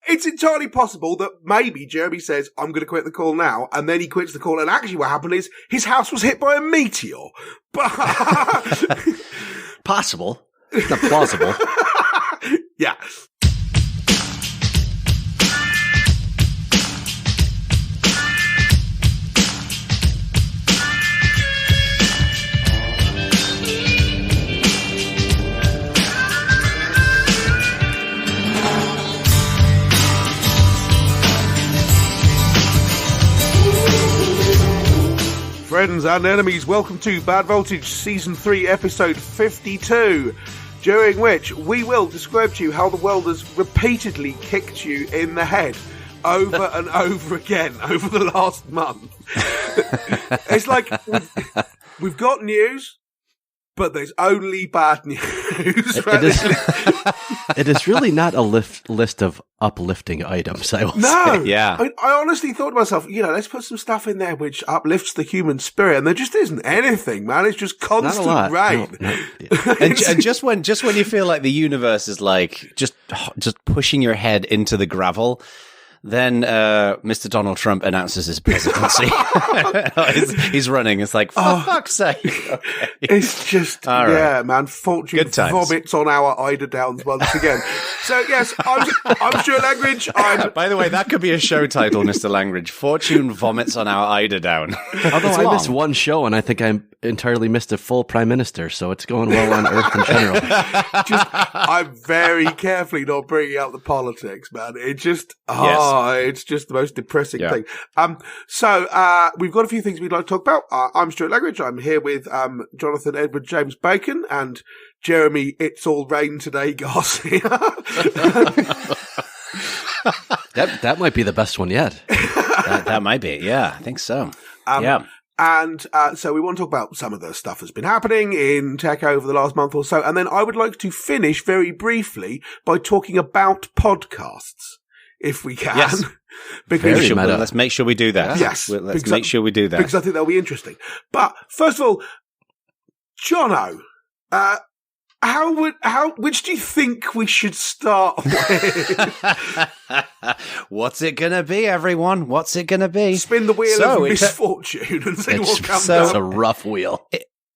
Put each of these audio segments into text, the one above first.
it's entirely possible that maybe Jeremy says, I'm going to quit the call now, and then he quits the call, and actually what happened is his house was hit by a meteor. But possible. It's not plausible. Yeah. Friends and enemies, welcome to Bad Voltage Season 3, Episode 52, during which we will describe to you how the world has repeatedly kicked you in the head over and over again over the last month. It's like, we've got news, but there's only bad news. It is really not a list of uplifting items, I will say. Yeah. I honestly thought to myself, let's put some stuff in there which uplifts the human spirit, and there just isn't anything, man. It's just constant rain. No. Yeah. and just when you feel like the universe is like just pushing your head into the gravel, then Mr. Donald Trump announces his presidency. he's running. It's like, for fuck's sake. Okay. It's just, right. Man, fortune vomits on our eider downs once again. So, yes, I'm Stuart Langridge. By the way, that could be a show title, Mr. Langridge. Fortune vomits on our eider down. Although I missed one show, and I think I entirely missed a full prime minister, so it's going well on Earth in general. I'm very carefully not bringing up the politics, man. It just, it's just the most depressing thing. So we've got a few things we'd like to talk about. I'm Stuart Langridge. I'm here with Jonathan Edward James Bacon and Jeremy It's All Rain Today Garcia. That might be the best one yet. that might be. Yeah, I think so. And so we want to talk about some of the stuff that's been happening in tech over the last month or so. And then I would like to finish very briefly by talking about podcasts, if we can. Yes. Because let's make sure we do that. Yes. Let's make sure we do that. Because I think that'll be interesting. But first of all, Jono, which do you think we should start with? What's it going to be, everyone? What's it going to be? Spin the wheel of misfortune and see what comes up. It's a rough wheel.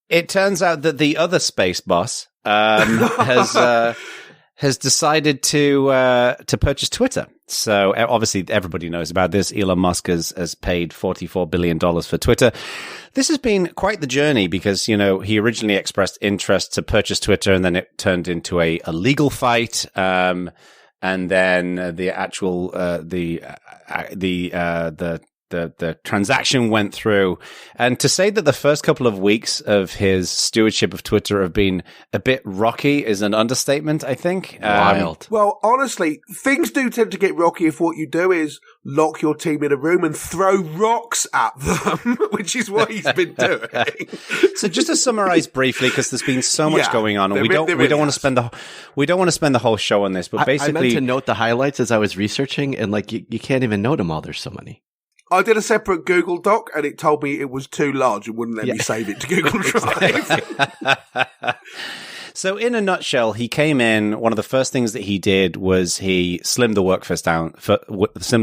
It turns out that the other space boss has decided to purchase Twitter. So obviously everybody knows about this. Elon Musk has paid $44 billion for Twitter. This has been quite the journey because, he originally expressed interest to purchase Twitter and then it turned into a legal fight. And then the actual, the transaction went through. And to say that the first couple of weeks of his stewardship of Twitter have been a bit rocky is an understatement, I think. Wild. Well, honestly, things do tend to get rocky if what you do is lock your team in a room and throw rocks at them, which is what he's been doing. So just to summarize briefly, because there's been so much going on, and we don't want to spend the whole show on this, but basically, I meant to note the highlights as I was researching, and you can't even note them all. There's so many. I did a separate Google Doc, and it told me it was too large and wouldn't let me save it to Google Drive. So in a nutshell, he came in. One of the first things that he did was he slimmed the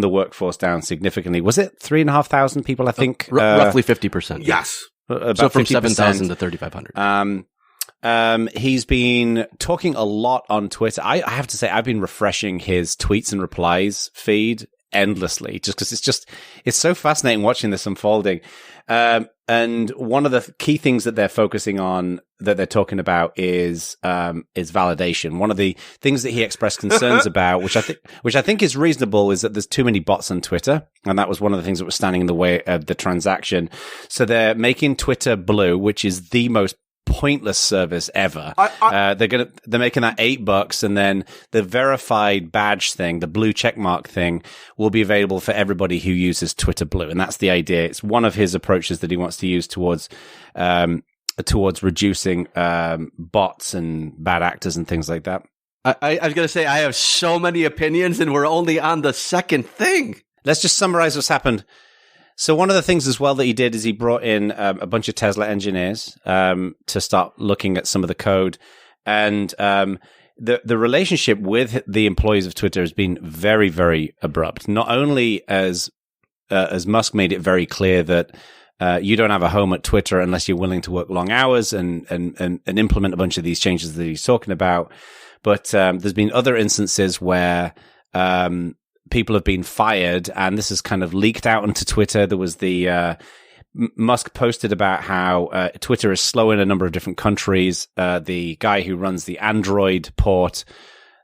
workforce down significantly. Was it 3,500 people? I think roughly 50%. Yes, about so from 7,000 to 3,500. He's been talking a lot on Twitter. I have to say, I've been refreshing his tweets and replies feed endlessly, just because it's so fascinating watching this unfolding. And one of the key things that they're focusing on, that they're talking about, is validation. One of the things that he expressed concerns about, which I think is reasonable, is that there's too many bots on Twitter, and that was one of the things that was standing in the way of the transaction. So they're making Twitter blue, which is the most pointless service ever. They're making that $8, and then the verified badge thing, the blue checkmark thing, will be available for everybody who uses Twitter Blue, and that's the idea. It's one of his approaches that he wants to use towards reducing bots and bad actors and things like that. I was going to say, I have so many opinions, and we're only on the second thing. Let's just summarize what's happened. So one of the things as well that he did is he brought in a bunch of Tesla engineers to start looking at some of the code. And the relationship with the employees of Twitter has been very, very abrupt. Not only as Musk made it very clear that you don't have a home at Twitter unless you're willing to work long hours and implement a bunch of these changes that he's talking about, but there's been other instances where people have been fired, and this has kind of leaked out onto Twitter. There was the Musk posted about how Twitter is slow in a number of different countries. The guy who runs the Android port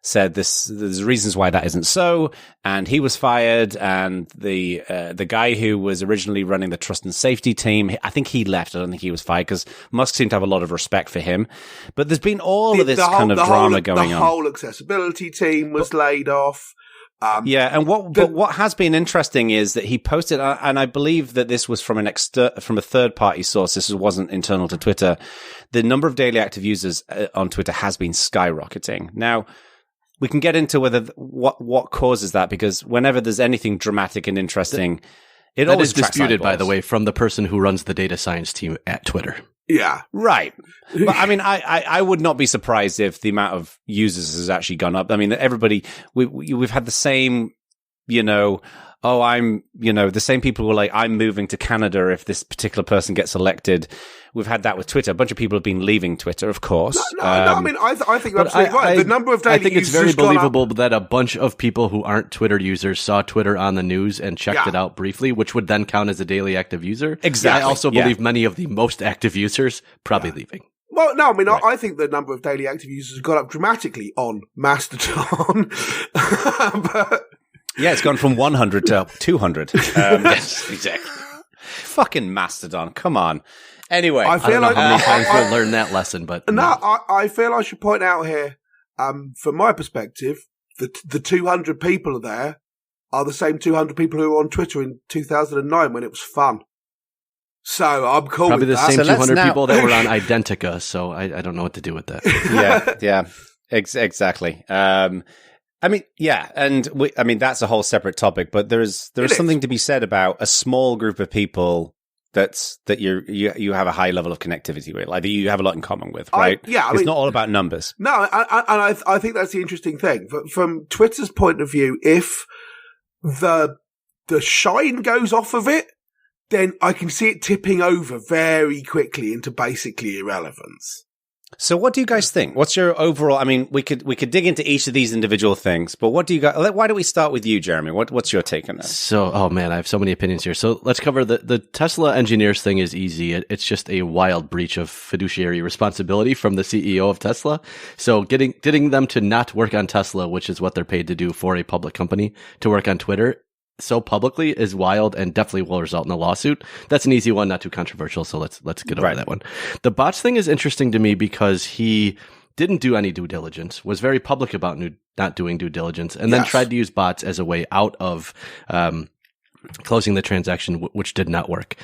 said there's reasons why that isn't so, and he was fired. And the guy who was originally running the trust and safety team, I think he left. I don't think he was fired, because Musk seemed to have a lot of respect for him. But there's been all of this kind of drama going on. The whole accessibility team was laid off. And what has been interesting is that he posted, and I believe that this was from from a third party source. This wasn't internal to Twitter. The number of daily active users on Twitter has been skyrocketing. Now, we can get into what causes that, because whenever there's anything dramatic and interesting, it always is disputed, by the way, from the person who runs the data science team at Twitter. Yeah, right. But I mean, I would not be surprised if the amount of users has actually gone up. I mean, we've had the same, the same people who are like, I'm moving to Canada if this particular person gets elected. We've had that with Twitter. A bunch of people have been leaving Twitter, of course. No, I mean, I think you're absolutely right. The number of daily I think it's users very has gone believable up. that a bunch of people who aren't Twitter users saw Twitter on the news and checked it out briefly, which would then count as a daily active user. Exactly. I also believe many of the most active users probably leaving. Well, no, I mean, I think the number of daily active users has gone up dramatically on Mastodon. But yeah, it's gone from 100 to 200. Yes, exactly. Fucking Mastodon, come on. Anyway, I don't know how many times we'll learn that lesson, but I feel I should point out here, from my perspective, that the 200 people there are the same 200 people who were on Twitter in 2009 when it was fun. So I'm cool probably with the that. same 200 people that were on Identica. So I don't know what to do with that. Yeah, exactly. I mean, yeah, and that's a whole separate topic. But there's something to be said about a small group of people that you have a high level of connectivity with, like that you have a lot in common with, right? It's not all about numbers. No, and I think that's the interesting thing. From Twitter's point of view, if the shine goes off of it, then I can see it tipping over very quickly into basically irrelevance. So what do you guys think? What's your overall, I mean, we could dig into each of these individual things, but what do you guys, why don't we start with you, Jeremy? What's your take on that? So, oh man, I have so many opinions here. So let's cover the Tesla engineers thing is easy. It's just a wild breach of fiduciary responsibility from the CEO of Tesla. So getting them to not work on Tesla, which is what they're paid to do for a public company, to work on Twitter so publicly is wild and definitely will result in a lawsuit. That's an easy one, not too controversial. So let's get over that one. The bots thing is interesting to me because he didn't do any due diligence, was very public about not doing due diligence, and then tried to use bots as a way out of closing the transaction, which did not work.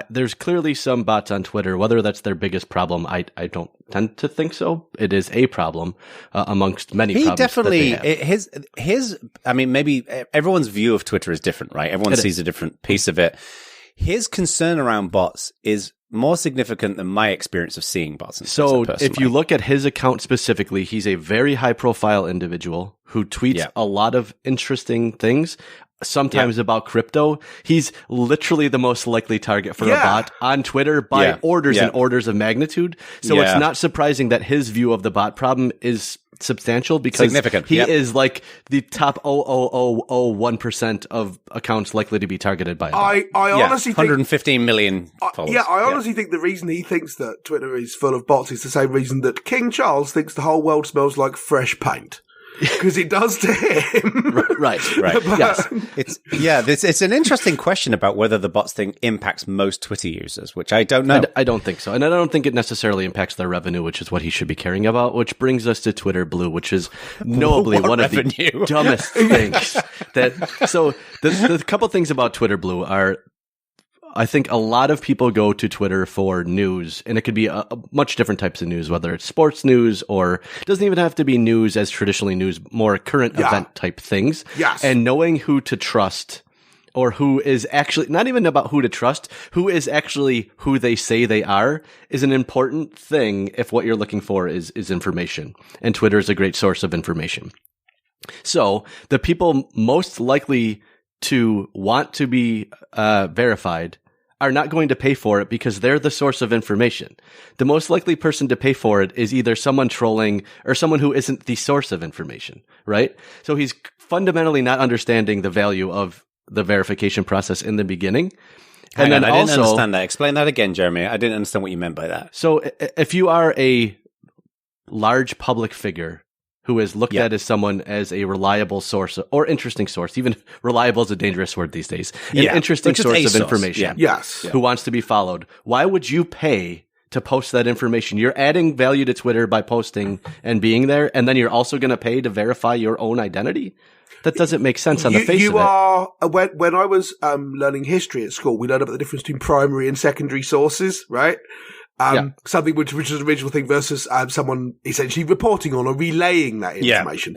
There's clearly some bots on Twitter. Whether that's their biggest problem, I don't tend to think so. It is a problem amongst many problems. He definitely, I mean, maybe everyone's view of Twitter is different, right? Everyone sees a different piece of it. His concern around bots is more significant than my experience of seeing bots. So if you look at his account specifically, he's a very high profile individual who tweets a lot of interesting things. Sometimes about crypto. He's literally the most likely target for a bot on Twitter by orders and orders of magnitude. So it's not surprising that his view of the bot problem is substantial because significant. He is like the top 0.0001% of accounts likely to be targeted by a bot. I honestly think 115 million followers. I honestly think the reason he thinks that Twitter is full of bots is the same reason that King Charles thinks the whole world smells like fresh paint. Because it does to him. Right. Yes. It's an interesting question about whether the bots thing impacts most Twitter users, which I don't know. I don't think so. And I don't think it necessarily impacts their revenue, which is what he should be caring about, which brings us to Twitter Blue, which is knowably one of the dumbest things. So the couple things about Twitter Blue are, I think a lot of people go to Twitter for news, and it could be a much different types of news, whether it's sports news or it doesn't even have to be news as traditionally news, more current event type things. Yes. And knowing who to trust or who is actually, not even about who to trust, who is actually who they say they are, is an important thing if what you're looking for is information. And Twitter is a great source of information. So the people most likely to want to be verified are not going to pay for it because they're the source of information. The most likely person to pay for it is either someone trolling or someone who isn't the source of information, right? So he's fundamentally not understanding the value of the verification process in the beginning. And then I didn't understand that. Explain that again, Jeremy. I didn't understand what you meant by that. So if you are a large public figure who is looked at as someone as a reliable source or interesting source, even reliable is a dangerous word these days, an interesting source of information, who wants to be followed, why would you pay to post that information? You're adding value to Twitter by posting and being there, and then you're also going to pay to verify your own identity? That doesn't make sense on the face of it. When I was learning history at school, we learned about the difference between primary and secondary sources, right? Something which was an original thing versus someone essentially reporting on or relaying that information.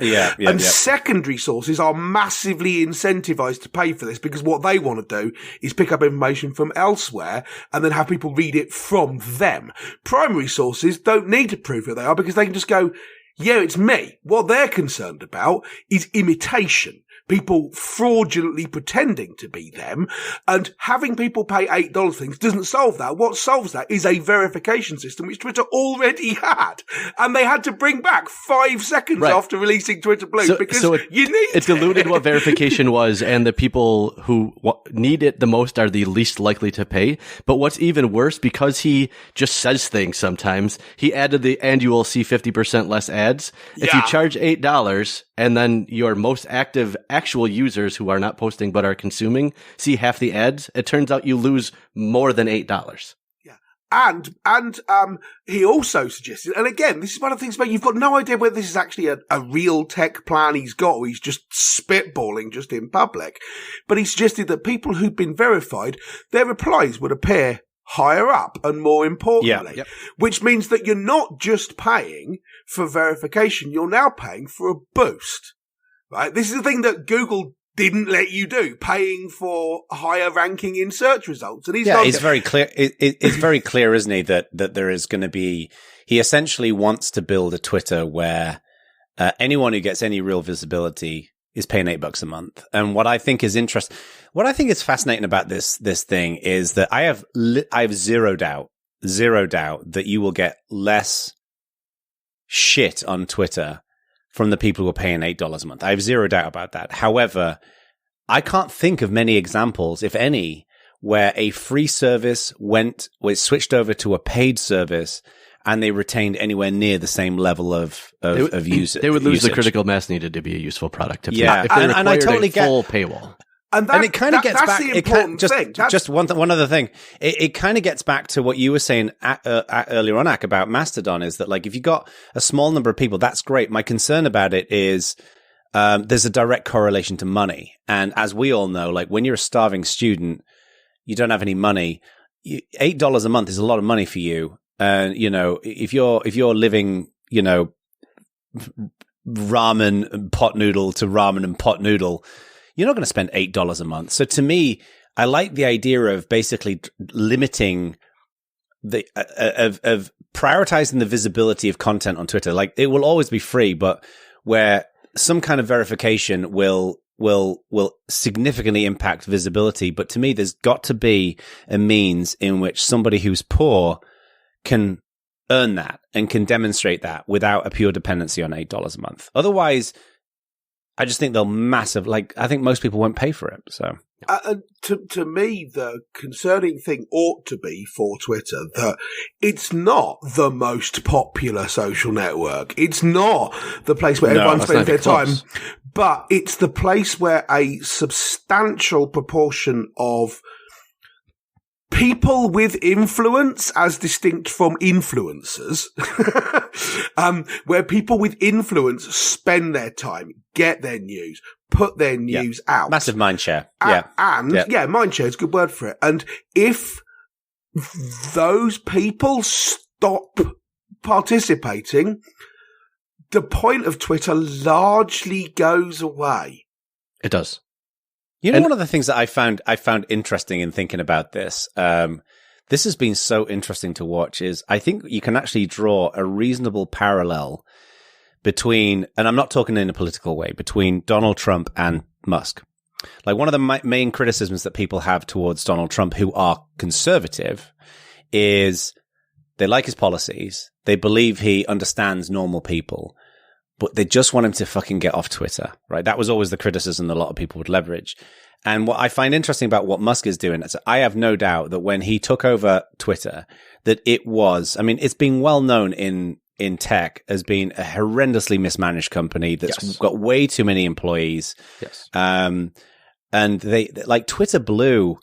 Secondary sources are massively incentivized to pay for this because what they want to do is pick up information from elsewhere and then have people read it from them. Primary sources don't need to prove who they are because they can just go, yeah, it's me. What they're concerned about is imitation. People fraudulently pretending to be them, and having people pay $8 things doesn't solve that. What solves that is a verification system, which Twitter already had, and they had to bring back 5 seconds after releasing Twitter Blue because you need it diluted what verification was, and the people who need it the most are the least likely to pay. But what's even worse, because he just says things sometimes, he added the annual see 50% less ads. If you charge $8 and then your most active actual users who are not posting but are consuming see half the ads, it turns out you lose more than $8. Yeah. And he also suggested, and again, this is one of the things about you've got no idea whether this is actually a real tech plan he's got or he's just spitballing just in public. But he suggested that people who've been verified, their replies would appear higher up and more importantly, which means that you're not just paying for verification, you're now paying for a boost. Right? This is the thing that Google didn't let you do, paying for higher ranking in search results. And it's very clear. It's very clear, isn't he, that there is going to be, he essentially wants to build a Twitter where anyone who gets any real visibility is paying $8 a month. And what I think is interesting, what I think is fascinating about this thing is that I have zero doubt that you will get less shit on Twitter from the people who are paying $8 a month. I have zero doubt about that. However, I can't think of many examples, if any, where a free service was switched over to a paid service and they retained anywhere near the same level of usage. They would lose the critical mass needed to be a useful product. If they and I totally get full paywall. And it kind of gets back. The important thing. Just one other thing. It kind of gets back to what you were saying earlier on, Ak, about Mastodon. Is that like if you got a small number of people, that's great. My concern about it is there's a direct correlation to money, and as we all know, like when you're a starving student, you don't have any money. $8 a month is a lot of money for you, and you know if you're living, you know, ramen and pot noodle to ramen and pot noodle, you're not going to spend $8 a month. So to me, I like the idea of basically limiting the of prioritizing the visibility of content on Twitter. Like it will always be free, but where some kind of verification will significantly impact visibility. But to me, there's got to be a means in which somebody who's poor can earn that and can demonstrate that without a pure dependency on $8 a month. Otherwise, I just think they'll I think most people won't pay for it. So, to me, the concerning thing ought to be for Twitter that it's not the most popular social network. It's not the place where everyone spends their time, but it's the place where a substantial proportion of people with influence, as distinct from influencers, where people with influence spend their time, get their news, put their news out. Massive mindshare. Mindshare is a good word for it. And if those people stop participating, the point of Twitter largely goes away. It does. You know, one of the things that I found interesting in thinking about this, this has been so interesting to watch, is I think you can actually draw a reasonable parallel between, and I'm not talking in a political way, between Donald Trump and Musk. Like, one of the main criticisms that people have towards Donald Trump who are conservative is they like his policies, they believe he understands normal people, but they just want him to fucking get off Twitter, right? That was always the criticism that a lot of people would leverage. And what I find interesting about what Musk is doing is I have no doubt that when he took over Twitter, that it was, I mean, it's been well known in tech as being a horrendously mismanaged company that's got way too many employees. Yes. And they, like, Twitter blew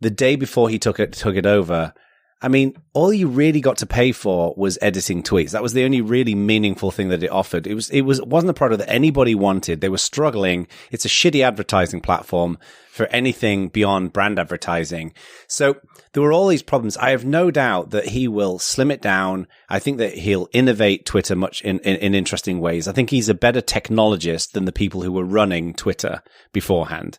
the day before he took it over. I mean, all you really got to pay for was editing tweets. That was the only really meaningful thing that it offered. It wasn't a product that anybody wanted. They were struggling. It's a shitty advertising platform for anything beyond brand advertising. So there were all these problems. I have no doubt that he will slim it down. I think that he'll innovate Twitter much in interesting ways. I think he's a better technologist than the people who were running Twitter beforehand.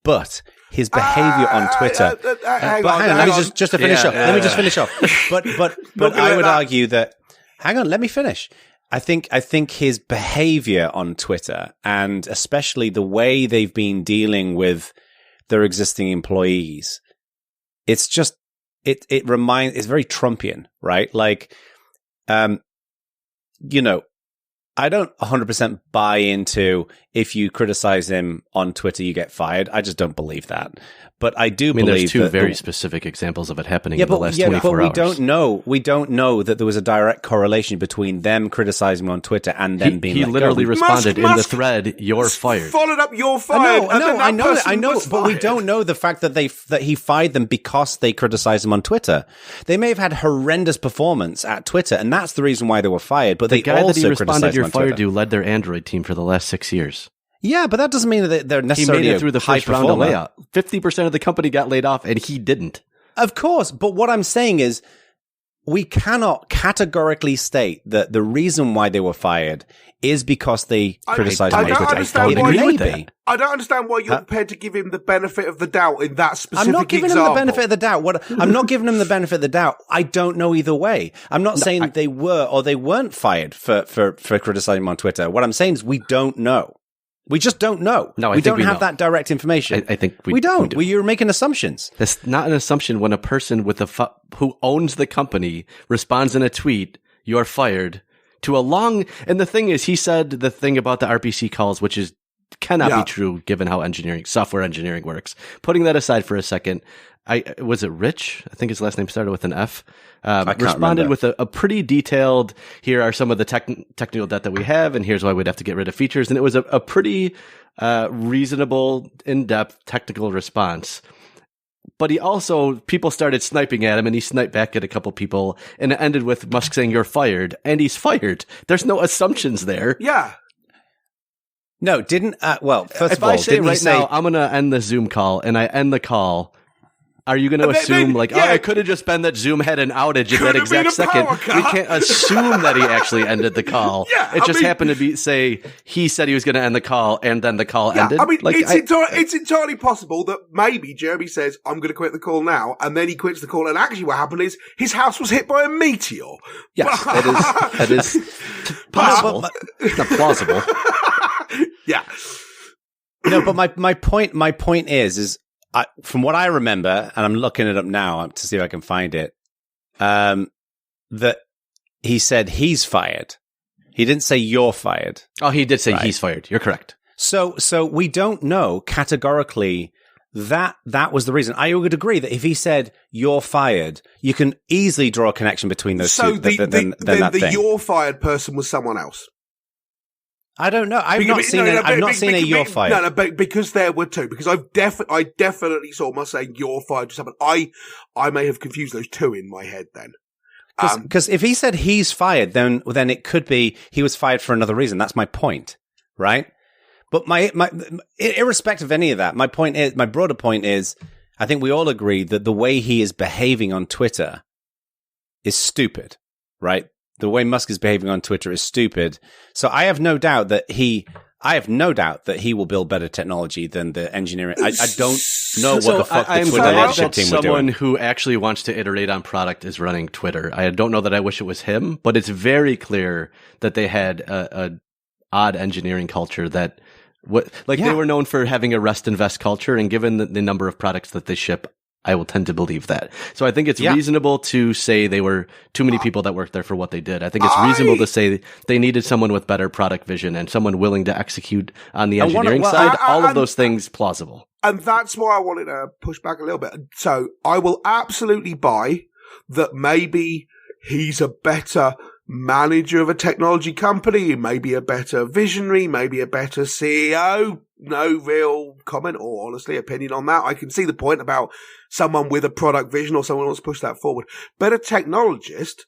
But his behavior on Twitter. Hang on, let me just to finish up. Let me just finish off. But I would argue that. Hang on, let me finish. I think his behavior on Twitter, and especially the way they've been dealing with their existing employees, it's just it's very Trumpian, right? Like, you know, I don't 100% buy into if you criticize him on Twitter, you get fired. I just don't believe that. But I do believe there's two very specific examples of it happening in the last 24 hours. We don't know that there was a direct correlation between them criticizing him on Twitter and them being let go. He literally responded in the thread, "You're fired." Followed up, "You're fired." I know, but we don't know the fact that he fired them because they criticized him on Twitter. They may have had horrendous performance at Twitter, and that's the reason why they were fired. But the guy also that he responded, "You're fired," to led their Android team for the last 6 years. Yeah, but that doesn't mean that they're necessarily he made it through the first round of layoff. 50% of the company got laid off, and he didn't. Of course, but what I'm saying is we cannot categorically state that the reason why they were fired is because they criticized him on Twitter. I don't understand why you're prepared to give him the benefit of the doubt in that specific example. I'm not giving him the benefit of the doubt. I'm not giving him the benefit of the doubt. I don't know either way. I'm not saying that they were or they weren't fired for criticizing him on Twitter. What I'm saying is we don't know. We just don't know. No, we don't have that direct information. I think we don't. You're making assumptions. That's not an assumption when a person with who owns the company responds in a tweet, "You're fired," to a long. And the thing is, he said the thing about the RPC calls, which cannot be true given how software engineering works. Putting that aside for a second, was it Rich? I think his last name started with an F. Responded with a pretty detailed, here are some of the technical debt that we have, and here's why we'd have to get rid of features. And it was a pretty reasonable, in-depth technical response. But people started sniping at him, and he sniped back at a couple people, and it ended with Musk saying, "You're fired," and he's fired. There's no assumptions there. Yeah. No, first of all, if I say right now, I'm going to end the Zoom call, and I end the call, are you going to assume, it could have just been that Zoom had an outage at that exact second? We can't assume that he actually ended the call. It just happened to be, he said he was going to end the call, and then the call ended. I mean, it's entirely possible that maybe Jeremy says, "I'm going to quit the call now," and then he quits the call, and actually what happened is his house was hit by a meteor. Yes, that is possible. It's not plausible. Yeah. No, but my point is from what I remember, and I'm looking it up now to see if I can find it, that he said he's fired. He didn't say you're fired. Oh, he did say he's fired. You're correct. So we don't know categorically that was the reason. I would agree that if he said you're fired, you can easily draw a connection between those two. So the you're fired person was someone else. I don't know. I've not seen a you're fired. No, but because there were two. Because I definitely saw Musk saying you're fired to someone. I may have confused those two in my head then. Because if he said he's fired, then it could be he was fired for another reason. That's my point, right? But my irrespective of any of that, my broader point is, I think we all agree that the way he is behaving on Twitter is stupid, right? The way Musk is behaving on Twitter is stupid. So I have no doubt that he I have no doubt that he will build better technology than the engineering. I don't know what the fuck I'm the Twitter glad leadership that team were someone doing. who actually wants to iterate on product is running Twitter. I don't know that I wish it was him, but it's very clear that they had a odd engineering culture that they were known for having a rest and vest culture, and given the number of products that they ship, I will tend to believe that. So I think it's reasonable to say they were too many people that worked there for what they did. I think it's reasonable to say they needed someone with better product vision and someone willing to execute on the engineering side. All of those things plausible. And that's why I wanted to push back a little bit. So I will absolutely buy that maybe he's a better manager of a technology company, maybe a better visionary, maybe a better CEO. No real comment or honestly opinion on that. I can see the point about someone with a product vision or someone who wants to push that forward. But a technologist,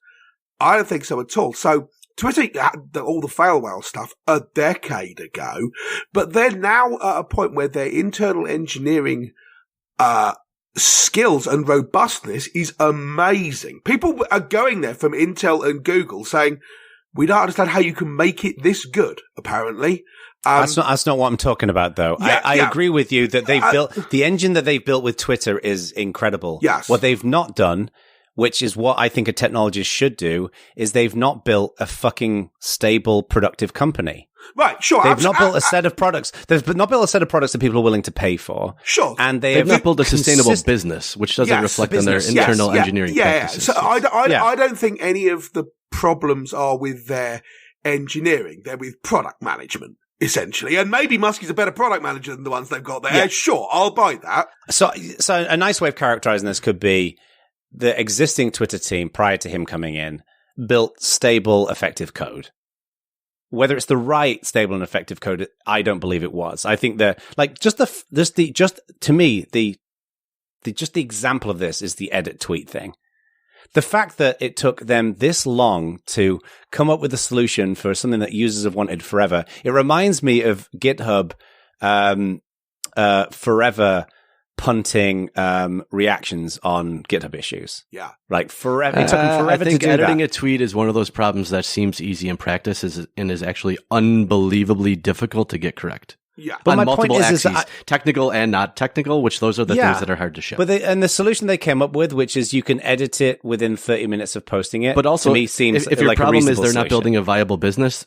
I don't think so at all. So Twitter had all the fail whale stuff a decade ago, but they're now at a point where their internal engineering skills and robustness is amazing. People are going there from Intel and Google saying, we don't understand how you can make it this good, apparently. That's not what I'm talking about, though. I agree with you that they've built the engine that they've built with Twitter is incredible. Yes. What they've not done, which is what I think a technologist should do, is they've not built a fucking stable, productive company. Right, sure. They've not built a set of products. They've not built a set of products that people are willing to pay for. Sure. And they've not built a sustainable business, which doesn't reflect on their internal engineering practices. So I don't think any of the problems are with their engineering. They're with product management, essentially. And maybe Musk is a better product manager than the ones they've got there. Yeah. Sure, I'll buy that. So a nice way of characterizing this could be the existing Twitter team prior to him coming in built stable, effective code. Whether it's the right stable and effective code, I don't believe it was. I think the example of this is the edit tweet thing. The fact that it took them this long to come up with a solution for something that users have wanted forever, it reminds me of GitHub forever punting reactions on GitHub issues. Yeah. Like forever. It took them forever I think to do editing that. a tweet is one of those problems that seems easy in practice and is actually unbelievably difficult to get correct. Yeah. But on my multiple point is axes, technical and not technical, which those are the things that are hard to ship. But and the solution they came up with, which is you can edit it within 30 minutes of posting it, but also, to me seems if your like problem a is they're solution. not building a viable business,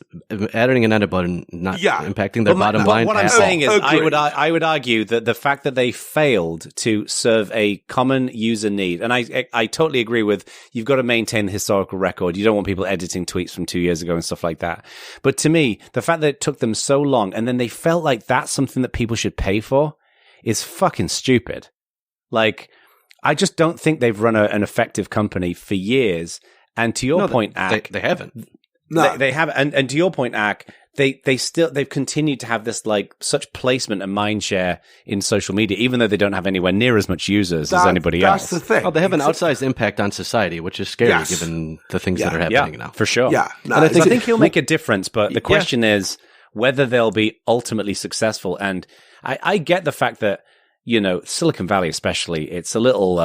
adding an edit button not impacting their bottom line. What I'm saying is, I would argue that the fact that they failed to serve a common user need, and I totally agree with, you've got to maintain the historical record. You don't want people editing tweets from 2 years ago and stuff like that. But to me, the fact that it took them so long, and then they felt like that's something that people should pay for, is fucking stupid. Like, I just don't think they've run an effective company for years. And to your point, Ak, they haven't. No. They haven't. And to your point, Ak, they've continued to have this like such placement and mind share in social media, even though they don't have anywhere near as much users as anybody else. That's the thing. Oh, they have an outsized impact on society, which is scary given the things that are happening now. For sure. Yeah. No, and I think he'll make a difference, but the question is whether they'll be ultimately successful. And I get the fact that, you know, Silicon Valley especially, it's a little...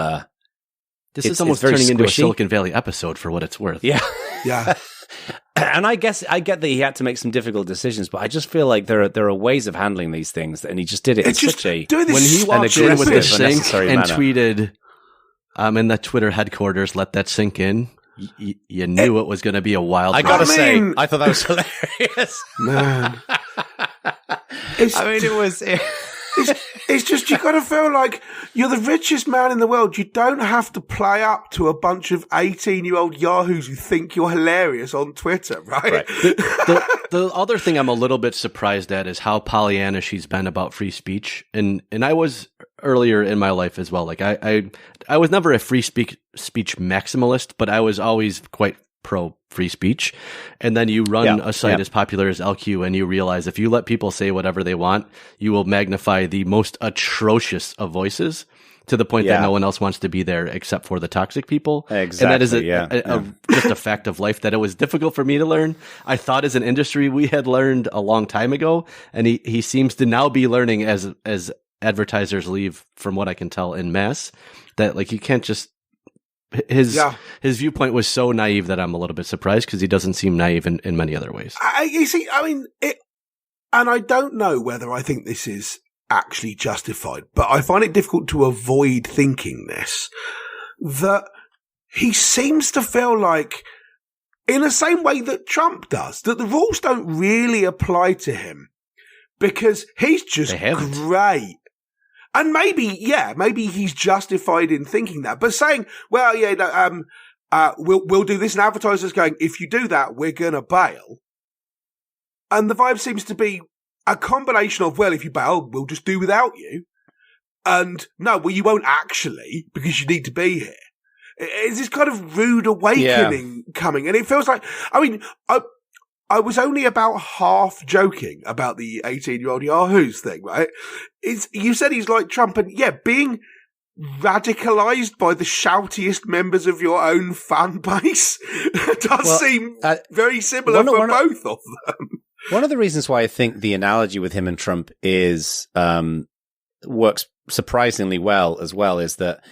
this is almost turning into a Silicon Valley episode for what it's worth. Yeah. Yeah. And I get that he had to make some difficult decisions, but I just feel like there are ways of handling these things, and he just did it in such a... When he walked in with the sync and manner. tweeted, in the Twitter headquarters, let that sink in, you knew it was going to be a wild ride. I gotta say, I thought that was hilarious. Man. It was... It's just, you got to feel like you're the richest man in the world. You don't have to play up to a bunch of 18-year-old yahoos who think you're hilarious on Twitter, right? The other thing I'm a little bit surprised at is how Pollyanna she's been about free speech. And I was earlier in my life as well. Like I was never a free speech maximalist, but I was always quite pro free speech. And then you run a site as popular as LQ and you realize if you let people say whatever they want, you will magnify the most atrocious of voices to the point that no one else wants to be there except for the toxic people. Exactly. And that is just a fact of life that it was difficult for me to learn. I thought as an industry we had learned a long time ago, and he seems to now be learning as advertisers leave, from what I can tell, in mass, that like you can't just his viewpoint was so naive that I'm a little bit surprised, because he doesn't seem naive in many other ways. and I don't know whether I think this is actually justified, but I find it difficult to avoid thinking this, that he seems to feel like, in the same way that Trump does, that the rules don't really apply to him because he's just great. And maybe he's justified in thinking that, but saying, well, yeah, no, we'll do this, and advertisers going, if you do that, we're going to bail. And the vibe seems to be a combination of, well, if you bail, we'll just do without you. And no, well, you won't actually, because you need to be here. It's this kind of rude awakening coming. And it feels like, I mean, I was only about half joking about the 18-year-old Yahoos thing, right? You said he's like Trump, and yeah, being radicalized by the shoutiest members of your own fan base does seem very similar for both of them. One of the reasons why I think the analogy with him and Trump is works surprisingly well as well is that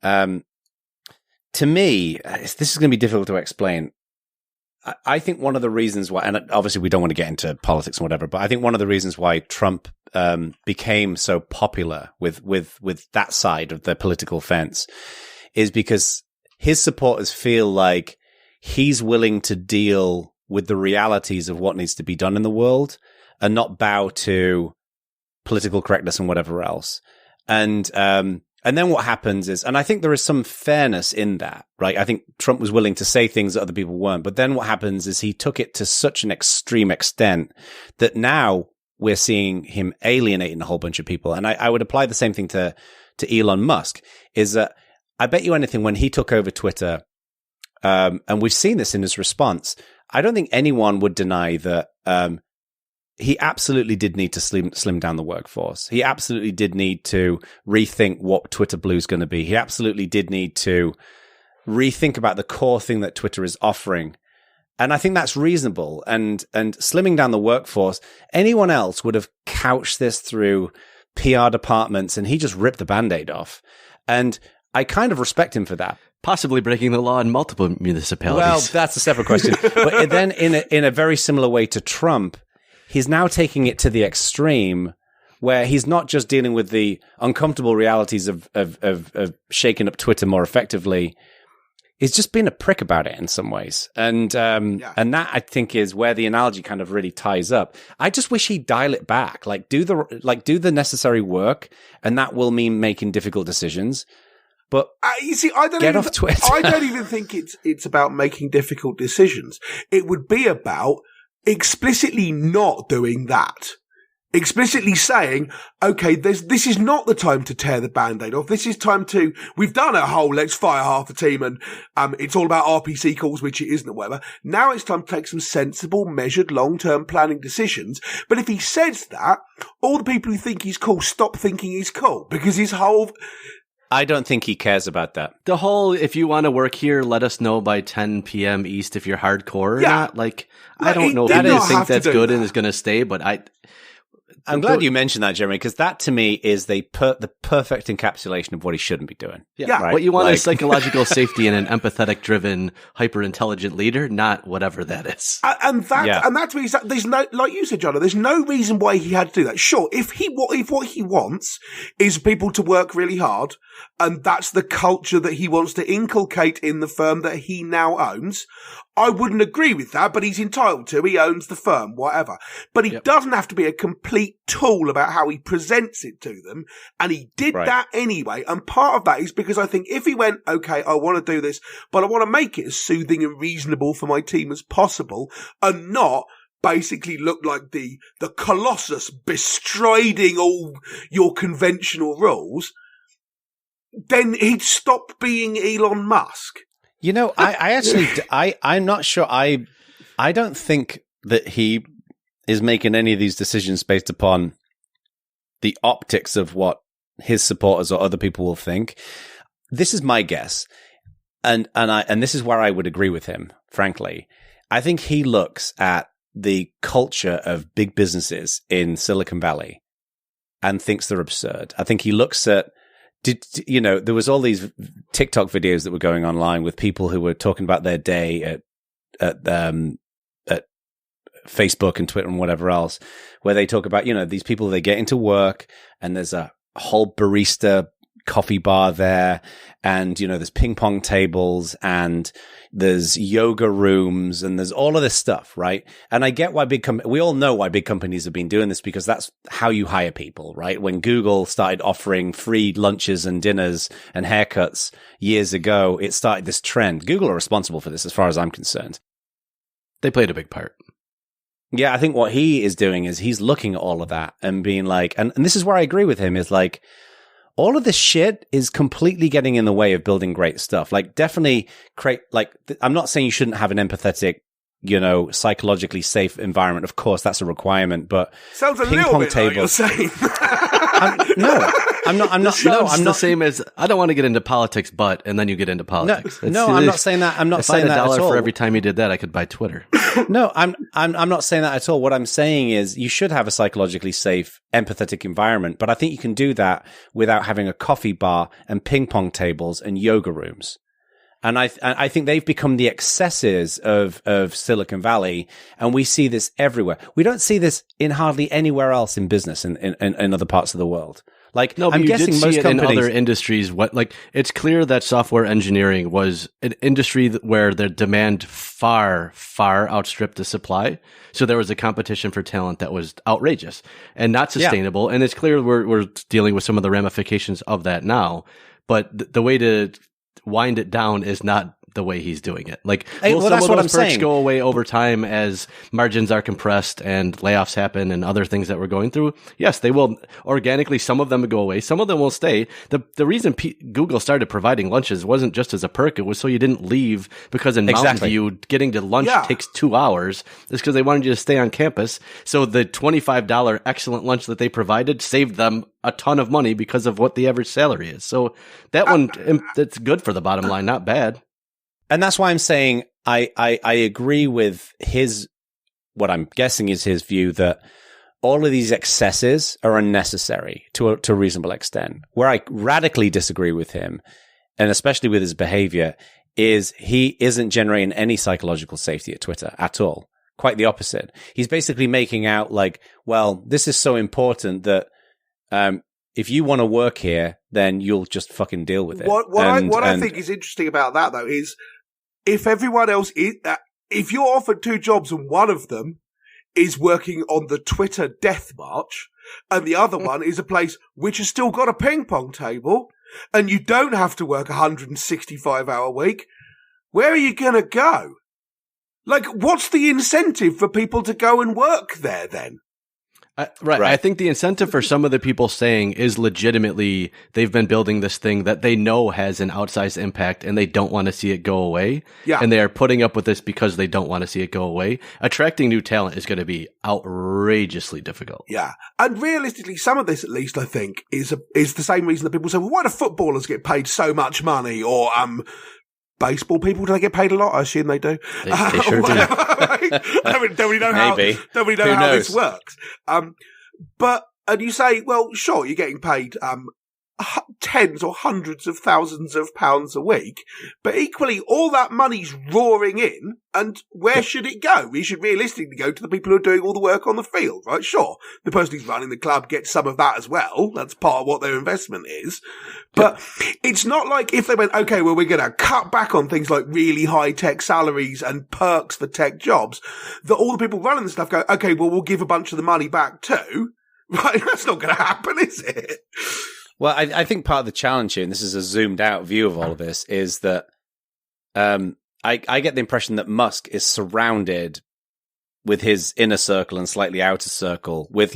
to me, this is going to be difficult to explain. I think one of the reasons why, and obviously we don't want to get into politics and whatever, but I think one of the reasons why Trump became so popular with that side of the political fence is because his supporters feel like he's willing to deal with the realities of what needs to be done in the world and not bow to political correctness and whatever else. And then what happens is, and I think there is some fairness in that, right? I think Trump was willing to say things that other people weren't. But then what happens is he took it to such an extreme extent that now we're seeing him alienating a whole bunch of people. And I would apply the same thing to Elon Musk, is that I bet you anything when he took over Twitter, and we've seen this in his response, I don't think anyone would deny that he absolutely did need to slim down the workforce. He absolutely did need to rethink what Twitter Blue is going to be. He absolutely did need to rethink about the core thing that Twitter is offering. And I think that's reasonable. And slimming down the workforce, anyone else would have couched this through PR departments, and he just ripped the Band-Aid off. And I kind of respect him for that. Possibly breaking the law in multiple municipalities. Well, that's a separate question. But then in a very similar way to Trump, he's now taking it to the extreme where he's not just dealing with the uncomfortable realities of shaking up Twitter more effectively. He's just being a prick about it in some ways. And that, I think, is where the analogy kind of really ties up. I just wish he'd dial it back, do the necessary work, and that will mean making difficult decisions. But you see, I don't even think it's about making difficult decisions. It would be about explicitly not doing that. Explicitly saying, okay, this is not the time to tear the Band-Aid off. This is time we've done a whole, let's fire half the team and, it's all about RPC calls, which it isn't or whatever. Now it's time to take some sensible, measured, long-term planning decisions. But if he says that, all the people who think he's cool stop thinking he's cool because his whole... I don't think he cares about that. The whole, if you want to work here, let us know by 10 p.m. East if you're hardcore or not. I don't know if I think that's good and is going to stay, but I'm glad you mentioned that, Jeremy, because that to me is the perfect encapsulation of what he shouldn't be doing. Yeah. Right? What you want is psychological safety in an empathetic, driven, hyper-intelligent leader, not whatever that is. And that's where there's no, like you said, Jono, there's no reason why he had to do that. Sure, if what he wants is people to work really hard, and that's the culture that he wants to inculcate in the firm that he now owns, I wouldn't agree with that, but he's entitled to. He owns the firm, whatever. But he doesn't have to be a complete tool about how he presents it to them. And he did that anyway. And part of that is because I think if he went, okay, I want to do this, but I want to make it as soothing and reasonable for my team as possible and not basically look like the colossus bestriding all your conventional rules, then he'd stop being Elon Musk. You know, I'm not sure. I don't think that he is making any of these decisions based upon the optics of what his supporters or other people will think. This is my guess. And this is where I would agree with him, frankly. I think he looks at the culture of big businesses in Silicon Valley and thinks they're absurd. I think he looks at, there was all these TikTok videos that were going online with people who were talking about their day at Facebook and Twitter and whatever else, where they talk about, these people, they get into work and there's a whole barista coffee bar there, and there's ping pong tables and there's yoga rooms and there's all of this stuff, right? And I get why we all know why big companies have been doing this, because that's how you hire people, right? When Google started offering free lunches and dinners and haircuts years ago, it started this trend. Google are responsible for this as far as I'm concerned. They played a big part. Yeah, I think what he is doing is he's looking at all of that and being like, and this is where I agree with him, is like, all of this shit is completely getting in the way of building great stuff. Like, definitely create, I'm not saying you shouldn't have an empathetic, psychologically safe environment. Of course, that's a requirement, but sounds a little bit like you're saying. I'm not. The same as, I don't want to get into politics, but, and then you get into politics. No, I'm not saying that. I'm not saying that at all. If I had $1 for every time you did that, I could buy Twitter. No, I'm not saying that at all. What I'm saying is you should have a psychologically safe, empathetic environment, but I think you can do that without having a coffee bar and ping pong tables and yoga rooms. And I think they've become the excesses of Silicon Valley, and we see this everywhere. We don't see this in hardly anywhere else in business in other parts of the world. Like, no, but I'm guessing most companies in other industries. It's clear that software engineering was an industry where the demand far outstripped the supply. So there was a competition for talent that was outrageous and not sustainable. Yeah. And it's clear we're dealing with some of the ramifications of that now. But the way to wind it down is not the way he's doing it. Like, will some of those perks go away over time as margins are compressed and layoffs happen and other things that we're going through? Yes, they will. Organically, some of them will go away. Some of them will stay. The reason Google started providing lunches wasn't just as a perk. It was so you didn't leave, because in Mountain View, getting to lunch takes 2 hours. It's because they wanted you to stay on campus. So the $25 excellent lunch that they provided saved them a ton of money because of what the average salary is. So that one, that's good for the bottom line, not bad. And that's why I'm saying I agree with what I'm guessing is his view that all of these excesses are unnecessary to a reasonable extent. Where I radically disagree with him, and especially with his behavior, is he isn't generating any psychological safety at Twitter at all. Quite the opposite. He's basically making out like, well, this is so important that if you want to work here, then you'll just fucking deal with it. What I think is interesting about that, though, is if everyone else is, if you're offered 2 jobs and one of them is working on the Twitter death march and the other one is a place which has still got a ping pong table and you don't have to work 165-hour week, where are you going to go? Like, what's the incentive for people to go and work there then? Right. I think the incentive for some of the people staying is legitimately they've been building this thing that they know has an outsized impact and they don't want to see it go away. Yeah. And they are putting up with this because they don't want to see it go away. Attracting new talent is going to be outrageously difficult. Yeah. And realistically, some of this, at least, I think, is the same reason that people say, well, why do footballers get paid so much money? Or, baseball people, do they get paid a lot? I assume they do. They sure do. Don't we know how this works? And you say, well, sure, you're getting paid tens or hundreds of thousands of pounds a week, but equally all that money's roaring in, and where should it go? We should realistically go to the people who are doing all the work on the field, right? Sure, the person who's running the club gets some of that as well. That's part of what their investment is. But it's not like if they went, okay, well, we're going to cut back on things like really high-tech salaries and perks for tech jobs, that all the people running the stuff go, okay, well, we'll give a bunch of the money back too. Right? That's not going to happen, is it? Well, I think part of the challenge here, and this is a zoomed out view of all of this, is that I get the impression that Musk is surrounded with his inner circle and slightly outer circle with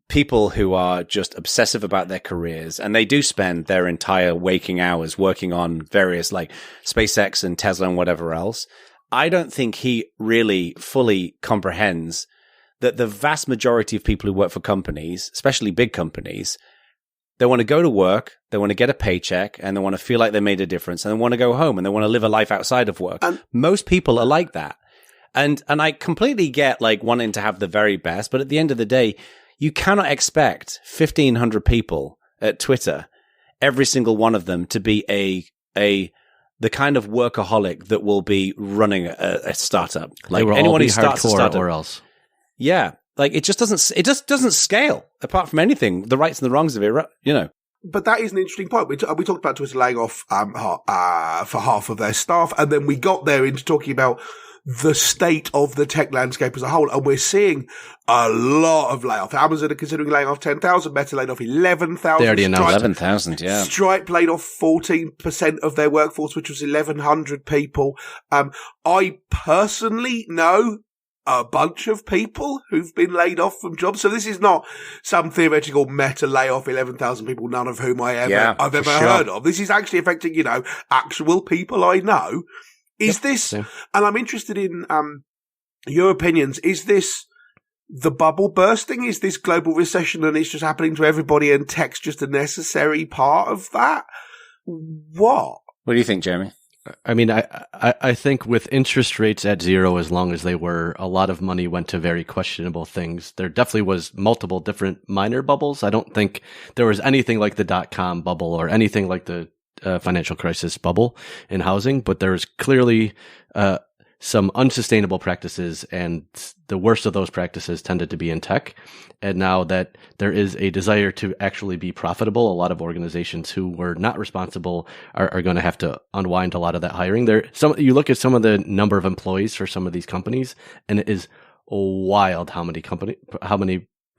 people who are just obsessive about their careers, and they do spend their entire waking hours working on various like SpaceX and Tesla and whatever else. I don't think he really fully comprehends that the vast majority of people who work for companies, especially big companies, they want to go to work, they want to get a paycheck, and they want to feel like they made a difference, and they want to go home, and they want to live a life outside of work. Most people are like that. And I completely get like wanting to have the very best, but at the end of the day, you cannot expect 1,500 people at Twitter, every single one of them, to be a the kind of workaholic that will be running a startup. Like anyone who starts a startup, or else. Yeah. Like it just doesn't scale apart from anything, the rights and the wrongs of it, you know. But that is an interesting point. We talked about Twitter laying off for half of their staff, and then we got there into talking about the state of the tech landscape as a whole, and we're seeing a lot of layoffs. Amazon are considering laying off 10,000, Meta laid off 11,000. They already announced 11,000, yeah. Stripe laid off 14% of their workforce, which was 1,100 people. I personally know a bunch of people who've been laid off from jobs. So this is not some theoretical Meta layoff 11,000 people, none of whom I've ever heard of. This is actually affecting, actual people I know. Is this, and I'm interested in your opinions, is this the bubble bursting? Is this global recession and it's just happening to everybody and tech's just a necessary part of that? What do you think, Jeremy? I mean, I think with interest rates at zero, as long as they were, a lot of money went to very questionable things. There definitely was multiple different minor bubbles. I don't think there was anything like the .com bubble or anything like the financial crisis bubble in housing, but there's clearly some unsustainable practices, and the worst of those practices tended to be in tech. And now that there is a desire to actually be profitable, a lot of organizations who were not responsible are going to have to unwind a lot of that hiring. You look at some of the number of employees for some of these companies, and it is wild how many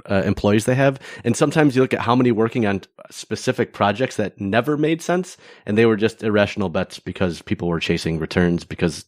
employees they have. And sometimes you look at how many working on specific projects that never made sense, and they were just irrational bets because people were chasing returns because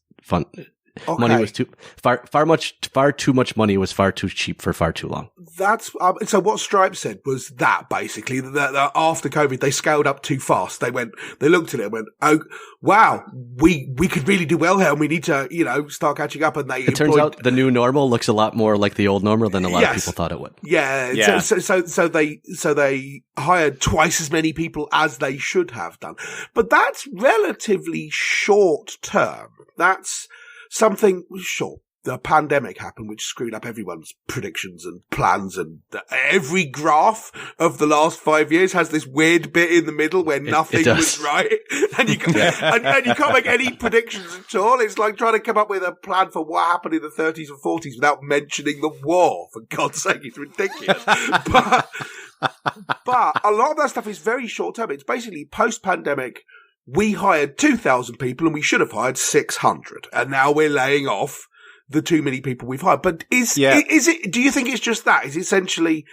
money was far too much money was far too cheap for far too long. That's so what Stripe said was that basically that after COVID they scaled up too fast. They looked at it and went, oh wow, we could really do well here, and we need to start catching up. And it turns out the new normal looks a lot more like the old normal than a lot of people thought it would. Yeah. So they hired twice as many people as they should have done, but that's relatively short term. That's something short. The pandemic happened, which screwed up everyone's predictions and plans, and every graph of the last 5 years has this weird bit in the middle where nothing was right, and you can't make any predictions at all. It's like trying to come up with a plan for what happened in the 30s and 40s without mentioning the war. For God's sake, it's ridiculous. But a lot of that stuff is very short term. It's basically post-pandemic. We hired 2,000 people and we should have hired 600. And now we're laying off the too many people we've hired. But is it, do you think it's just that? Is it essentially?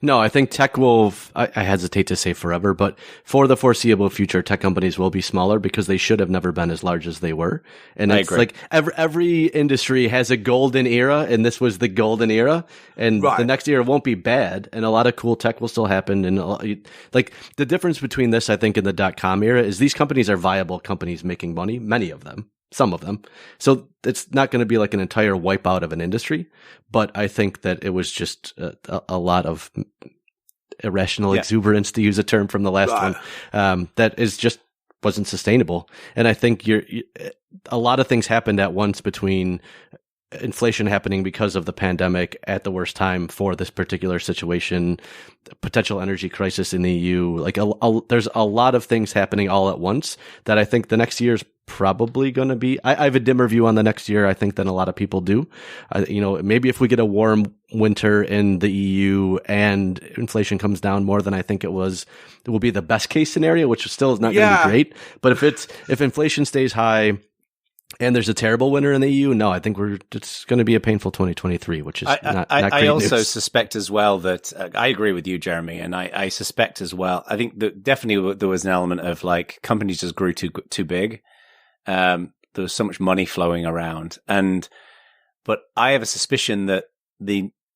No, I think tech will, I hesitate to say forever, but for the foreseeable future, tech companies will be smaller because they should have never been as large as they were. And it's like every industry has a golden era, and this was the golden era, and the next era won't be bad, and a lot of cool tech will still happen. And like the difference between this, I think, in the .com era is these companies are viable companies making money, many of them. Some of them. So it's not going to be like an entire wipeout of an industry, but I think that it was just a lot of irrational exuberance, to use a term from the last one, that is just wasn't sustainable. And I think a lot of things happened at once, between inflation happening because of the pandemic at the worst time for this particular situation, potential energy crisis in the EU. Like there's a lot of things happening all at once that I think the next year is probably going to be. I have a dimmer view on the next year, I think, than a lot of people do. Maybe if we get a warm winter in the EU and inflation comes down more than I think it will be the best case scenario, which still is not going to be great. But if inflation stays high and there's a terrible winter in the EU, no, I think it's going to be a painful 2023, which is not great news. I also suspect as well that I agree with you, Jeremy, and I suspect as well. I think that definitely there was an element of like companies just grew too big. There was so much money flowing around, but I have a suspicion that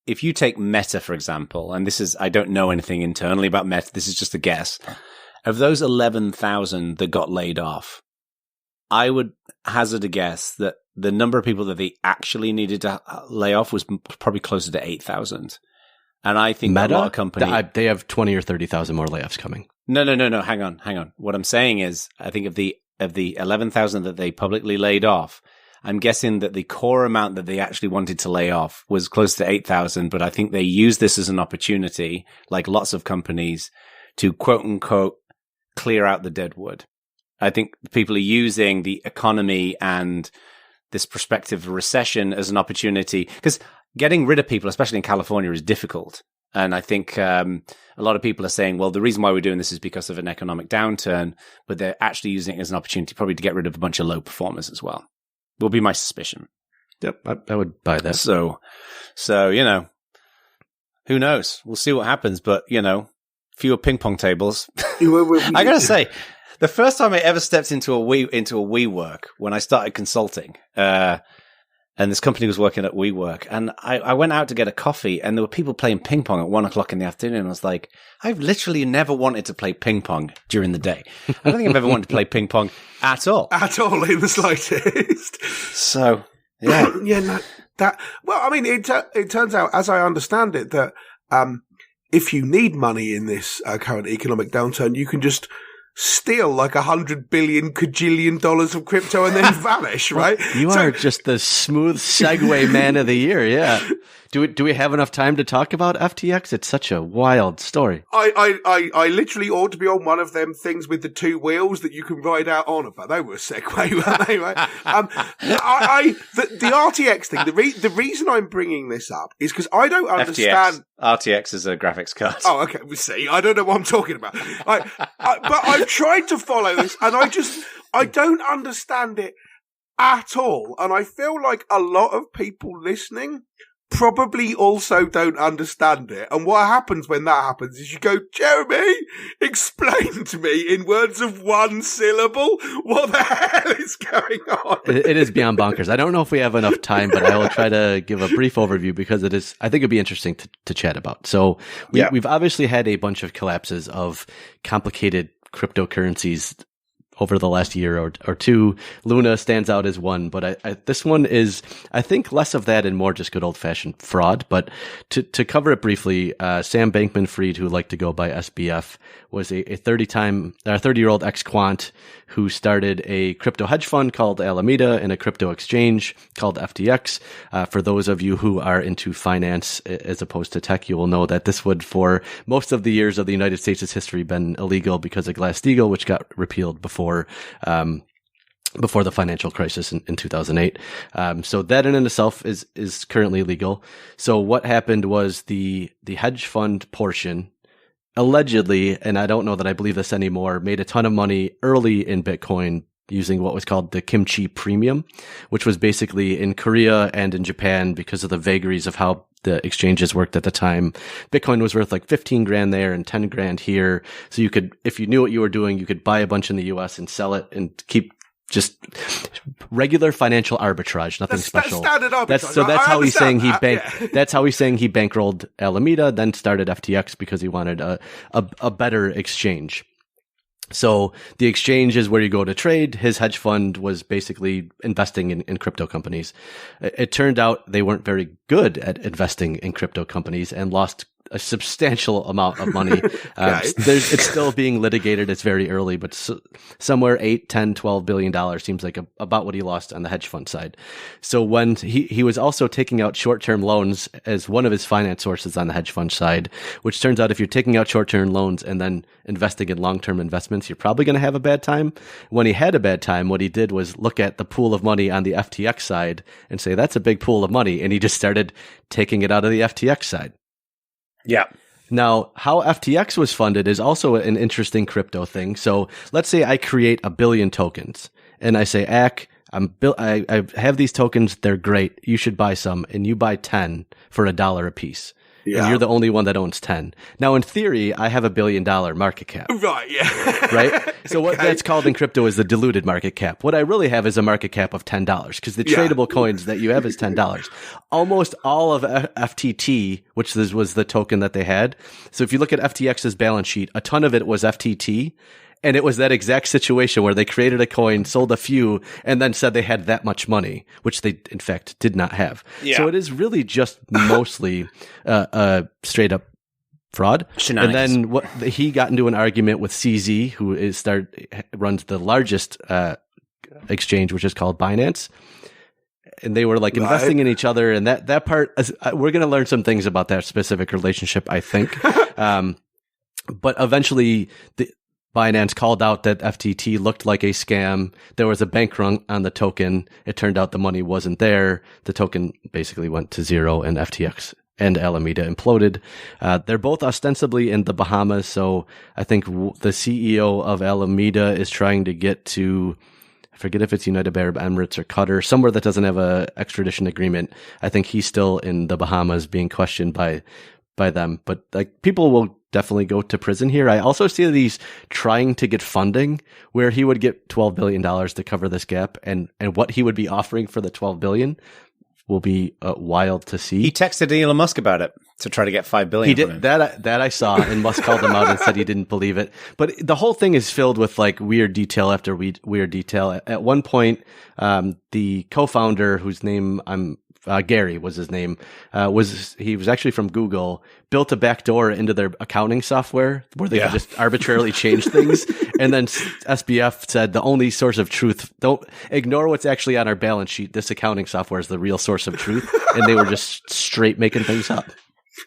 if you take Meta, for example, and I don't know anything internally about Meta, this is just a guess, of those 11,000 that got laid off, I would hazard a guess that the number of people that they actually needed to lay off was probably closer to 8,000. And I think Meta, a lot of companies, they have 20 or 30,000 more layoffs coming. No. Hang on. What I'm saying is, I think of the 11,000 that they publicly laid off, I'm guessing that the core amount that they actually wanted to lay off was close to 8,000. But I think they used this as an opportunity, like lots of companies, to quote unquote clear out the dead wood. I think people are using the economy and this prospective recession as an opportunity, because getting rid of people, especially in California, is difficult. And I think a lot of people are saying, well, the reason why we're doing this is because of an economic downturn, but they're actually using it as an opportunity probably to get rid of a bunch of low performers as well. Will be my suspicion. Yep, I would buy that. So, who knows? We'll see what happens, but, fewer ping pong tables. I gotta say, the first time I ever stepped into a WeWork when I started consulting, and this company was working at WeWork, and I went out to get a coffee, and there were people playing ping pong at 1:00 in the afternoon. And I was like, I've literally never wanted to play ping pong during the day. I don't think I've ever wanted to play ping pong at all. At all, in the slightest. So, yeah. It turns out, as I understand it, that if you need money in this current economic downturn, you can just steal like $100 billion kajillion of crypto and then vanish, right? You are just the smooth segue man of the year. Yeah. Do we have enough time to talk about FTX? It's such a wild story. I literally ought to be on one of them things with the two wheels that you can ride out on, but they were a segue, weren't they? Right? The RTX thing. The reason I'm bringing this up is because I don't understand. RTX is a graphics card. Oh, okay. We see. I don't know what I'm talking about. But I've tried to follow this, and I don't understand it at all. And I feel like a lot of people listening probably also don't understand it. And what happens when that happens is you go, Jeremy, explain to me in words of one syllable what the hell is going on. It is beyond bonkers. I don't know if we have enough time, but I will try to give a brief overview because I think it'd be interesting to chat about. So we've obviously had a bunch of collapses of complicated cryptocurrencies over the last year or two. Luna stands out as one, but this one is, I think, less of that and more just good old-fashioned fraud. But to cover it briefly, Sam Bankman-Fried, who liked to go by SBF, was a 30-year-old ex-quant who started a crypto hedge fund called Alameda and a crypto exchange called FTX. For those of you who are into finance as opposed to tech, you will know that this would, for most of the years of the United States' history, been illegal because of Glass-Steagall, which got repealed before the financial crisis in 2008. So that in itself is currently legal. So what happened was the hedge fund portion allegedly, and I don't know that I believe this anymore, made a ton of money early in Bitcoin using what was called the kimchi premium, which was basically in Korea and in Japan, because of the vagaries of how the exchanges worked at the time. Bitcoin was worth like 15 grand there and 10 grand here. So you could, if you knew what you were doing, you could buy a bunch in the US and sell it and keep just regular financial arbitrage, nothing special. Standard arbitrage. That's how he's saying that's how he's saying he bankrolled Alameda, then started FTX because he wanted a better exchange. So the exchange is where you go to trade. His hedge fund was basically investing in crypto companies. It turned out they weren't very good at investing in crypto companies and lost a substantial amount of money. It's still being litigated. It's very early, but somewhere $8, $10, $12 billion seems like about what he lost on the hedge fund side. So when he was also taking out short-term loans as one of his finance sources on the hedge fund side, which turns out if you're taking out short-term loans and then investing in long-term investments, you're probably going to have a bad time. When he had a bad time, what he did was look at the pool of money on the FTX side and say, that's a big pool of money. And he just started taking it out of the FTX side. Yeah. Now, how FTX was funded is also an interesting crypto thing. So let's say I create 1 billion tokens and I say, I have these tokens. They're great. You should buy some. And you buy 10 for $1 a piece. Yeah. And you're the only one that owns 10. Now, in theory, I have $1 billion market cap. Right, yeah. Right? So what that's called in crypto is the diluted market cap. What I really have is a market cap of $10 because the tradable coins that you have is $10. Almost all of FTT, which was the token that they had. So if you look at FTX's balance sheet, a ton of it was FTT. And it was that exact situation where they created a coin, sold a few, and then said they had that much money, which they, in fact, did not have. Yeah. So it is really just mostly straight up fraud. And then he got into an argument with CZ, who runs the largest exchange, which is called Binance. And they were like investing in each other. And that part, we're going to learn some things about that specific relationship, I think. But eventually, Binance called out that FTT looked like a scam. There was a bank run on the token. It turned out the money wasn't there. The token basically went to zero, and FTX and Alameda imploded. They're both ostensibly in the Bahamas, so I think the CEO of Alameda is trying to get to, I forget if it's United Arab Emirates or Qatar, somewhere that doesn't have a extradition agreement. I think he's still in the Bahamas being questioned by them. But like, people will definitely go to prison here. I also see that he's trying to get funding where he would get $12 billion to cover this gap, and what he would be offering for the $12 billion will be wild to see. He texted Elon Musk about it to try to get $5 billion. He did that. I saw, and Musk called him out and said he didn't believe it. But the whole thing is filled with like weird detail after weird detail. At one point, the co-founder, whose name Gary was his name, he was actually from Google, built a backdoor into their accounting software where they could just arbitrarily change things. And then SBF said the only source of truth, don't ignore what's actually on our balance sheet. This accounting software is the real source of truth. And they were just straight making things up.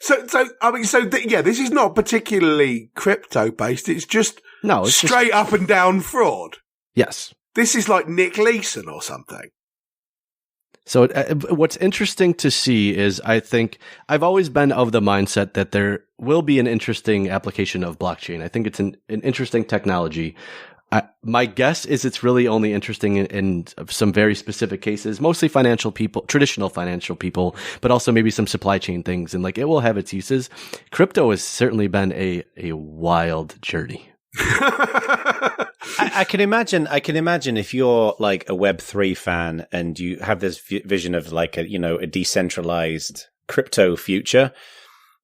This is not particularly crypto based. It's just straight up and down fraud. Yes. This is like Nick Leeson or something. So what's interesting to see is, I think I've always been of the mindset that there will be an interesting application of blockchain. I think it's an interesting technology. My guess is it's really only interesting in some very specific cases, mostly financial people, traditional financial people, but also maybe some supply chain things. And like, it will have its uses. Crypto has certainly been a wild journey. I can imagine if you're like a Web3 fan and you have this vision of like a decentralized crypto future,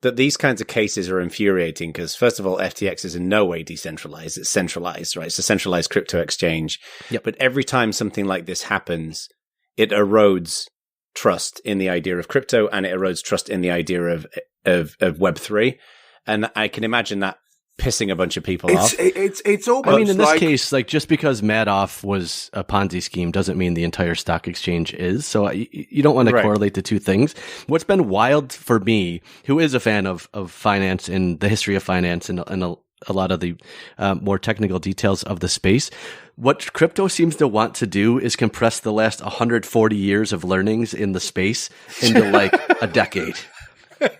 that these kinds of cases are infuriating because, first of all, FTX is in no way decentralized. It's centralized, right? It's a centralized crypto exchange. Yep. But every time something like this happens, it erodes trust in the idea of crypto, and it erodes trust in the idea of Web3. And I can imagine that pissing a bunch of people off. It's almost, I mean, in this case, like, just because Madoff was a Ponzi scheme doesn't mean the entire stock exchange is. So you don't want to correlate the two things. What's been wild for me, who is a fan of finance and the history of finance and a lot of the more technical details of the space, what crypto seems to want to do is compress the last 140 years of learnings in the space into like a decade.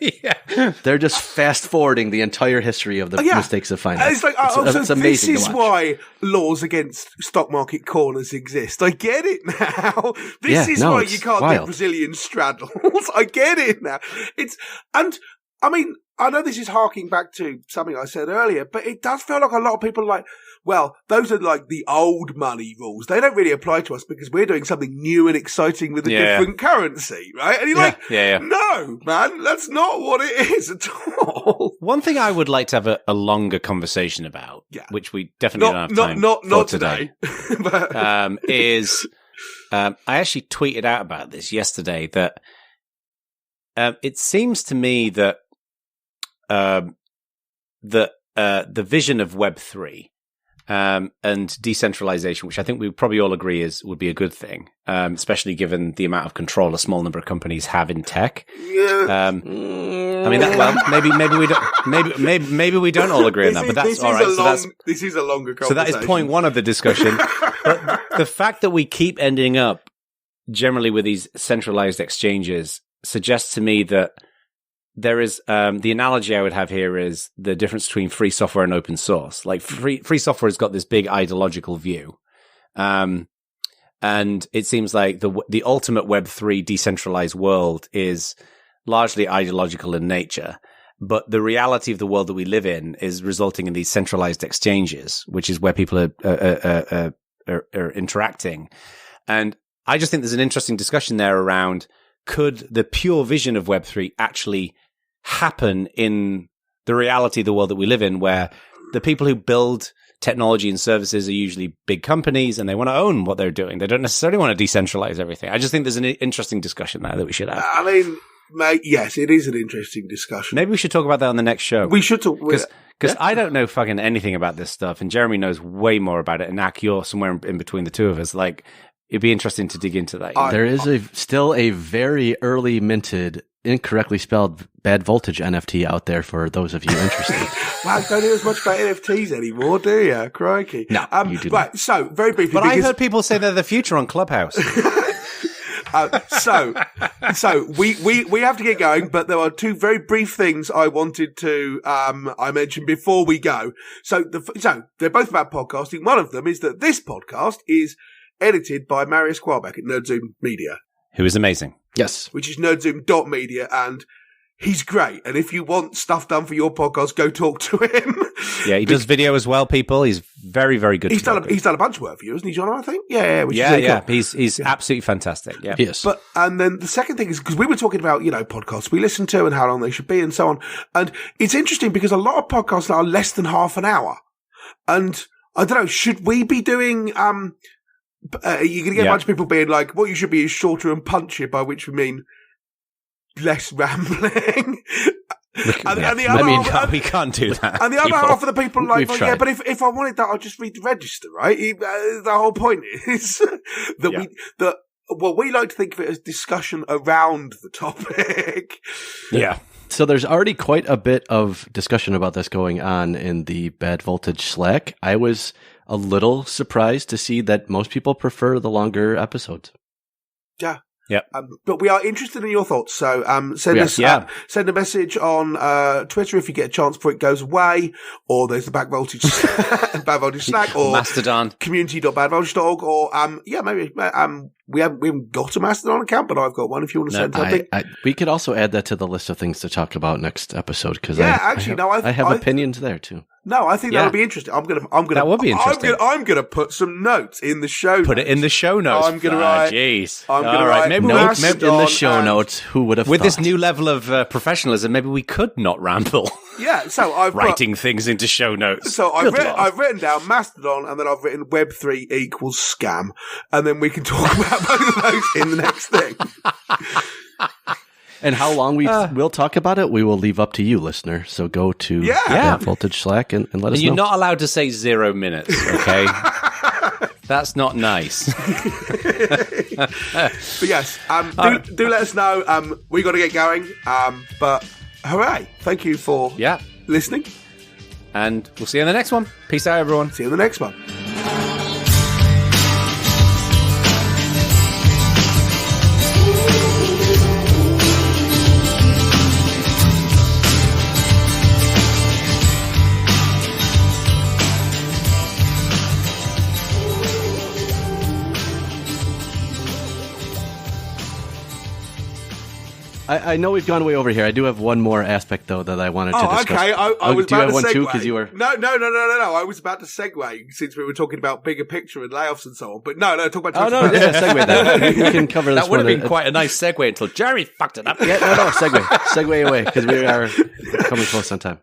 Yeah, they're just fast forwarding the entire history of the mistakes of finance. It's like, it's amazing. This is why laws against stock market corners exist. I get it now. This is why you can't do Brazilian straddles. I get it now. I know this is harking back to something I said earlier, but it does feel like a lot of people are like, well, those are like the old money rules. They don't really apply to us because we're doing something new and exciting with a different currency, right? And you're no, man, that's not what it is at all. One thing I would like to have a longer conversation about, which we definitely don't have time for today, is I actually tweeted out about this yesterday that it seems to me that the vision of Web3 and decentralization, which I think we probably all agree would be a good thing, especially given the amount of control a small number of companies have in tech. Yeah. Maybe we don't all agree on that, but that's all right. This is a longer conversation. So that is point one of the discussion. But the fact that we keep ending up generally with these centralized exchanges suggests to me that there is the analogy I would have here is the difference between free software and open source. Like free software has got this big ideological view, and it seems like the ultimate Web3 decentralized world is largely ideological in nature. But the reality of the world that we live in is resulting in these centralized exchanges, which is where people are interacting. And I just think there's an interesting discussion there around, could the pure vision of Web3 actually happen in the reality of the world that we live in, where the people who build technology and services are usually big companies and they want to own what they're doing. They don't necessarily want to decentralize everything. I just think there's an interesting discussion there that we should have. I mean, mate, yes, it is an interesting discussion. Maybe we should talk about that on the next show. We should talk. Because I don't know fucking anything about this stuff, and Jeremy knows way more about it, and Ak, you're somewhere in between the two of us. Like, it'd be interesting to dig into that. There is still a very early minted incorrectly spelled bad voltage NFT out there for those of you interested. Wow, don't hear as much about NFTs anymore, do you? Crikey. No, you do right, so, very briefly. But I heard people say they're the future on Clubhouse. So we have to get going, but there are two very brief things I wanted to I mention before we go. So they're both about podcasting. One of them is that this podcast is edited by Marius Quabeck at NerdZoom Media, who is amazing. Yes, which is nerdzoom.media, and he's great. And if you want stuff done for your podcast, go talk to him. Yeah, he does video as well, people. He's very, very good. He's done a bunch of work for you, hasn't he, Jono, I think? Yeah. Which is really cool. He's absolutely fantastic. Yeah. Yes. And then the second thing is, because we were talking about, podcasts we listen to and how long they should be and so on. And it's interesting because a lot of podcasts are less than half an hour. And I don't know, should we be doing, you're going to get a bunch of people being like, what you should be is shorter and punchier, by which we mean less rambling. We can't do that. And the other half of the people are like, but if I wanted that, I'll just read the register, right? The whole point is that we like to think of it as discussion around the topic. Yeah. So there's already quite a bit of discussion about this going on in the Bad Voltage Slack. I was a little surprised to see that most people prefer the longer episodes. Yeah. Yeah, but we are interested in your thoughts. So send a message on Twitter if you get a chance before it goes away, or there's the Bad Voltage Slack, or Mastodon, community.badvoltage.org, or maybe we haven't got a Mastodon account, but I've got one. If you want to send something, we could also add that to the list of things to talk about next episode, because I have opinions there too. No, I think that would be interesting. That would be interesting. I'm gonna put some notes in the show notes. Put it in the show notes. I'm gonna write. Jeez. I'm gonna write. Maybe notes in the show notes. Who would have with thought? This new level of professionalism? Maybe we could not ramble. Yeah. So I've writing things into show notes. So I've written down Mastodon, and then I've written Web3 equals scam, and then we can talk about both of those in the next thing. And how long we'll talk about it, we will leave up to you, listener. So go to Bad Voltage Slack and let us know. You're not allowed to say 0 minutes, okay? That's not nice. But yes, do let us know. We got to get going. But hooray! Thank you for listening, and we'll see you in the next one. Peace out, everyone. See you in the next one. I know we've gone way over here. I do have one more aspect, though, that I wanted to discuss. Okay. I was do you about have one to segue. too? Because you were no. I was about to segue since we were talking about bigger picture and layoffs and so on. But no, talk about. Segue that. We can cover this. That would have been quite a nice segue until Jeremy fucked it up. Yeah, segue away because we are coming close on time.